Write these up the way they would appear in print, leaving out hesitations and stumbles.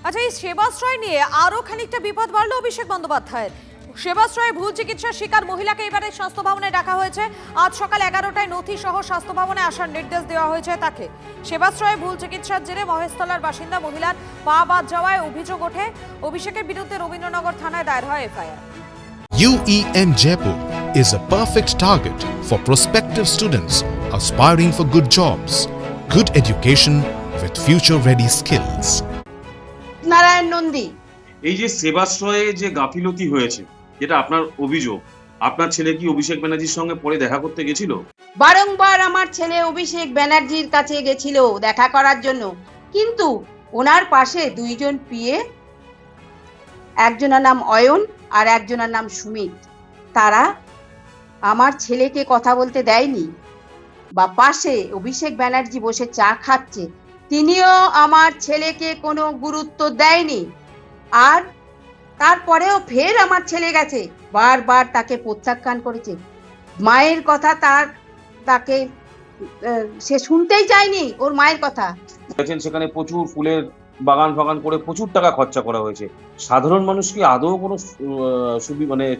আচ্ছা, এই সেবাশ্রয় নিয়ে আরো খানিকটা বিপদ বাড়লো অভিষেক বন্দ্যোপাধ্যায়ের। সেবাশ্রয়ে ভুল চিকিৎসার শিকার মহিলাকে এবারে স্বাস্থ্য ভবনে ডাকা হয়েছে। আজ সকাল 11টায় নথি সহ স্বাস্থ্য ভবনে আসার নির্দেশ দেওয়া হয়েছে তাকে। সেবাশ্রয়ে ভুল চিকিৎসার জেরে মহেশতলার বাসিন্দা মহিলার পা বাদ যাওয়ায় অভিযোগ ওঠে। অভিষেকের বিরুদ্ধে রবীন্দ্রনগর থানায় দায়ের হয় FIR. UEM Jaipur is a perfect target for prospective students aspiring for good jobs, good education with future-ready skills. Narayan Nandi, এই যে সেবাশ্রয়ে যে গাফিলতি হয়েছে, যেটা আপনার অভিযোগ, আপনার ছেলে কি অভিষেক ব্যানার্জির সঙ্গে পরে দেখা করতে গেছিল? বারংবার আমার ছেলে অভিষেক ব্যানার্জির কাছে গেছিল দেখা করার জন্য, কিন্তু ওনার পাশে দুইজন পিএ, একজনের নাম অয়ন আর একজনের নাম সুমিত, তারা আমার ছেলেকে কথা বলতে দেয়নি। বা পাশে অভিষেক ব্যানার্জি বসে চা খাচ্ছে, তিনিও আমার ছেলেকে কোনো গুরুত্ব দেয়নি। আর তারপরেও ফের আমার ছেলে গেছে, বারবার তাকে প্রত্যাখ্যান করেছে। মায়ের কথা তাকে সে শুনতেই চায়নি, ওর মায়ের কথা। সেখানে প্রচুর ফুলের বাগান ফাগান করে প্রচুর টাকা খরচা করা হয়েছে। সাধারণ মানুষ কি আদৌ কোনো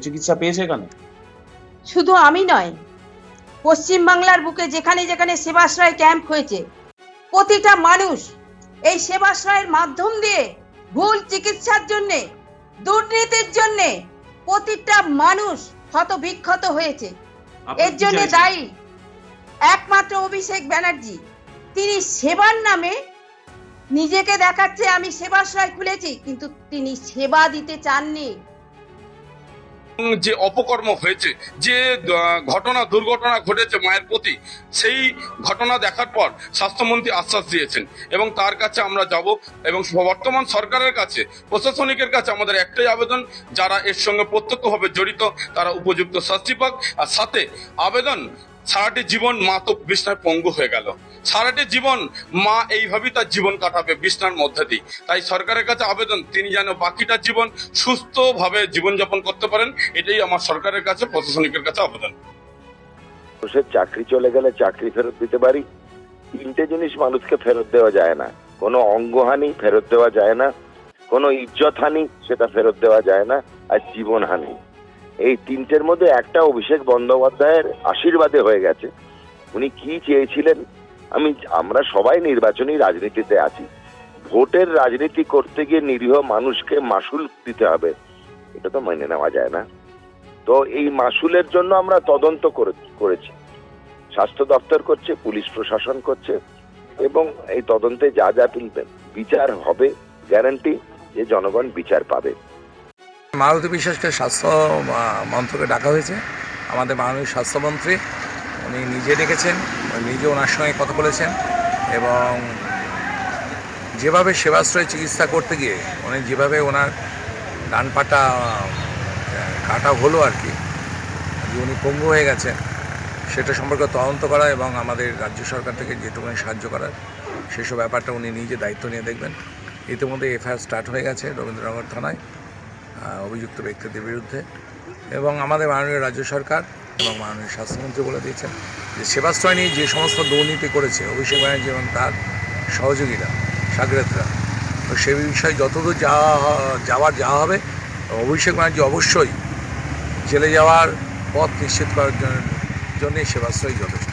চিকিৎসা পেয়েছে এখানে? শুধু আমি নয়, পশ্চিমবাংলার বুকে যেখানে যেখানে সেবাশ্রয় ক্যাম্প হয়েছে, প্রতিটা মানুষ এই সেবাশ্রয়ের মাধ্যম দিয়ে ভুল চিকিৎসার জন্যে, দুর্নীতির জন্যে প্রতিটা মানুষ ক্ষতবিক্ষত হয়েছে। এর জন্য দায়ী একমাত্র অভিষেক ব্যানার্জি। তিনি সেবার নামে নিজেকে দেখাচ্ছে আমি সেবাশ্রয় খুলেছি, কিন্তু তিনি সেবা দিতে চাননি। যে অপকর্ম হয়েছে, যে দুর্ঘটনা ঘটেছে মায়ের প্রতি, সেই ঘটনা দেখার পর স্বাস্থ্যমন্ত্রী আশ্বাস দিয়েছেন এবং তার কাছে আমরা যাব এবং বর্তমান সরকারের কাছে, প্রশাসনিকের কাছে আমাদের একটাই আবেদন, যারা এর সঙ্গে প্রত্যক্ষভাবে জড়িত তারা উপযুক্ত শাস্তি পাক। আর সাথে আবেদন, সারাটি জীবন মা তো বিছনায় পঙ্গু হয়ে গেল, সারাটি জীবন মা এইভাবেই তার জীবন কাটাবে বিছনার মধ্যে দিয়ে। তাই সরকারের কাছে আবেদন, তিনি যেন বাকিটা জীবন সুস্থভাবে জীবনযাপন করতে পারেন, এটাই আমার সরকারের কাছে, প্রশাসনিকের কাছে আবেদন। মানুষের চাকরি চলে গেলে চাকরি ফেরত দিতে পারি, তিনটে জিনিস মানুষকে ফেরত দেওয়া যায় না। কোনো অঙ্গহানি ফেরত দেওয়া যায় না, কোনো ইজ্জত হানি সেটা ফেরত দেওয়া যায় না, আর জীবন হানি। এই তিনটের মধ্যে একটা অভিষেক বন্দ্যোপাধ্যায়ের আশীর্বাদে হয়ে গেছে। উনি কি চেয়েছিলেন? আমরা সবাই নির্বাচনী রাজনীতিতে আছি, ভোটের রাজনীতি করতে গিয়ে নিরীহ মানুষকে মাসুল দিতে হবে, এটা তো মেনে নেওয়া যায় না। তো এই মাসুলের জন্য আমরা তদন্ত করেছি, স্বাস্থ্য দপ্তর করছে, পুলিশ প্রশাসন করছে, এবং এই তদন্তে যা যা তুলবেন বিচার হবে, গ্যারান্টি যে জনগণ বিচার পাবে। মারুতি বিশ্বাসকে স্বাস্থ্য মন্ত্রকে ডাকা হয়েছে। আমাদের মাননীয় স্বাস্থ্যমন্ত্রী উনি নিজে ডেকেছেন, নিজে ওনার সঙ্গে কথা বলেছেন, এবং যেভাবে সেবাশ্রয় চিকিৎসা করতে গিয়ে উনি যেভাবে ওনার ডান পাটা কাটা হলো আর কি, যে উনি পঙ্গু হয়ে গেছেন, সেটা সম্পর্কে তদন্ত করা এবং আমাদের রাজ্য সরকার থেকে যেটুকুনি সাহায্য করার সেসব ব্যাপারটা উনি নিজে দায়িত্ব নিয়ে দেখবেন। ইতিমধ্যে এফআইআর স্টার্ট হয়ে গেছে রবীন্দ্রনগর থানায় অভিযুক্ত ব্যক্তিদের বিরুদ্ধে, এবং আমাদের মাননীয় রাজ্য সরকার এবং মাননীয় স্বাস্থ্যমন্ত্রী বলে দিয়েছেন যে সেবাশ্রয় নিয়ে যে সমস্ত দুর্নীতি করেছে অভিষেক ব্যানার্জি এবং তার সহযোগীরা, সাগরেতরা, তো সে বিষয়ে যতদূর যাওয়া হবে, অভিষেক ব্যানার্জি অবশ্যই জেলে যাওয়ার পথ নিশ্চিত করার জন্য সেবাশ্রয় যথেষ্ট।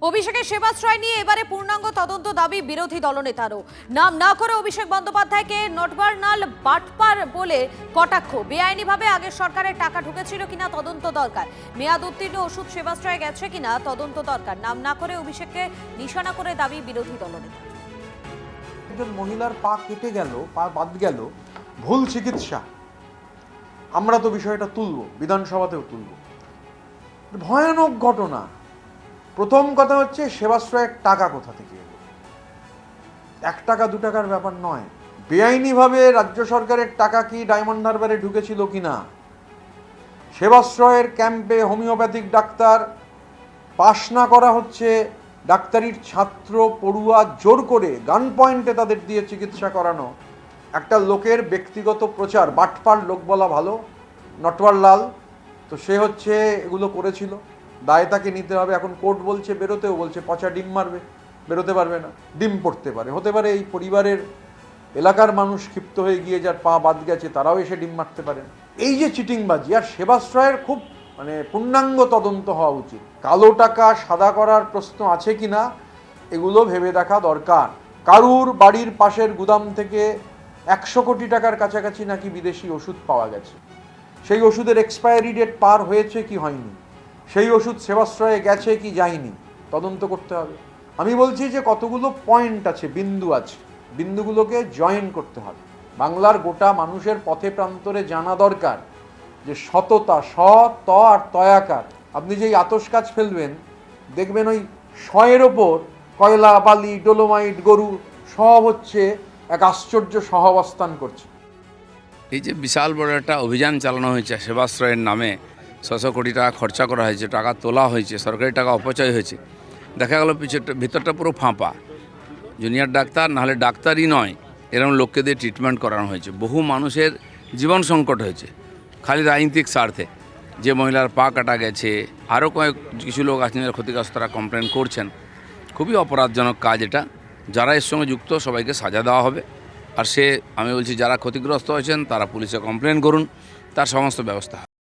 অভিষেকের সেবাশ্রয় নিয়ে এবারে পূর্ণাঙ্গ তদন্ত দাবি বিরোধী দলনেতারও। নাম না করে অভিষেক বন্দ্যোপাধ্যায়কে নটবরনাল বাটপার বলে কটাক্ষ। বেআইনিভাবে আগের সরকারের টাকা ঢুকেছিল কিনা তদন্ত দরকার। মেয়াদ উত্তীর্ণ ওষুধ সেবাশ্রয়ে গেছে কিনা তদন্ত দরকার। নাম না করে অভিষেককে নিশানা করে দাবি বিরোধী দলনেতা। একজন মহিলার পা কেটে গেল, পা বাদ গেল, ভুল চিকিৎসা। আমরা তো বিষয়টা তুলব, বিধানসভাতেও তুলব। ভয়ানক ঘটনা। প্রথম কথা হচ্ছে সেবাশ্রয়ের টাকা কোথা থেকে এলো? 1 টাকা 2 টাকার ব্যাপার নয়। বেআইনিভাবে রাজ্য সরকারের টাকা কি ডায়মন্ড হারবারে ঢুকেছিল কিনা? সেবাশ্রয়ের ক্যাম্পে হোমিওপ্যাথিক ডাক্তার পাশ না করা হচ্ছে, ডাক্তারির ছাত্র পড়ুয়া জোর করে গান পয়েন্টে তাদের দিয়ে চিকিৎসা করানো, একটা লোকের ব্যক্তিগত প্রচার। বাটপার লোক বলা ভালো, নটওয়ারলাল, তো সে হচ্ছে এগুলো করেছিল, দায় তাকে নিতে হবে। এখন কোর্ট বলছে, বেরোতেও বলছে, পচা ডিম মারবে। বেরোতে পারবে না, ডিম পড়তে পারে, হতে পারে এই পরিবারের এলাকার মানুষ ক্ষিপ্ত হয়ে গিয়ে যার পা বাদ গেছে তারাও এসে ডিম মারতে পারেন। এই যে চিটিংবাজি, আর সেবাশ্রয়ের খুব পূর্ণাঙ্গ তদন্ত হওয়া উচিত। কালো টাকা সাদা করার প্রশ্ন আছে কিনা এগুলো ভেবে দেখা দরকার। কারুর বাড়ির পাশের গুদাম থেকে 100 কোটি টাকার কাছাকাছি নাকি বিদেশি ওষুধ পাওয়া গেছে। সেই ওষুধের এক্সপায়ারি ডেট পার হয়েছে কি হয়নি, সেই ওষুধ সেবাশ্রয়ে গেছে কি যায়নি, তদন্ত করতে হবে। আমি বলছি যে কতগুলো পয়েন্ট আছে, বিন্দু আছে, বিন্দুগুলোকে জয়েন করতে হবে। বাংলার গোটা মানুষের পথে প্রান্তরে জানা দরকার যে সততা, ত আর তয়াকার। আপনি যেই আতশ কাজ ফেলবেন দেখবেন ওই শয়ের ওপর কয়লা, বালি, ডোলোমাইট, গরু সব হচ্ছে এক আশ্চর্য সহাবস্থান করছে। এই যে বিশাল বড় একটা অভিযান চালানো হয়েছে সেবাশ্রয়ের নামে, 600 কোটি টাকা খরচা করা হয়েছে, টাকা তোলা হয়েছে, সরকারি টাকা অপচয় হয়েছে, দেখা গেল ভিতরটা পুরো ফাঁপা। জুনিয়র ডাক্তার নাহলে ডাক্তারই নয় এরকম লোককে দিয়ে ট্রিটমেন্ট করানো হয়েছে। বহু মানুষের জীবন সংকট হয়েছে খালি রাজনৈতিক স্বার্থে। যে মহিলার পা কাটা গেছে, আরও কিছু লোক আছেন যারা ক্ষতিগ্রস্ত, তারা কমপ্লেন করছেন। খুবই অপরাধজনক কাজ এটা। যারা এর সঙ্গে যুক্ত সবাইকে সাজা দেওয়া হবে। আর আমি বলছি যারা ক্ষতিগ্রস্ত হয়েছেন তারা পুলিশে কমপ্লেন করুন, তার সমস্ত ব্যবস্থা হবে।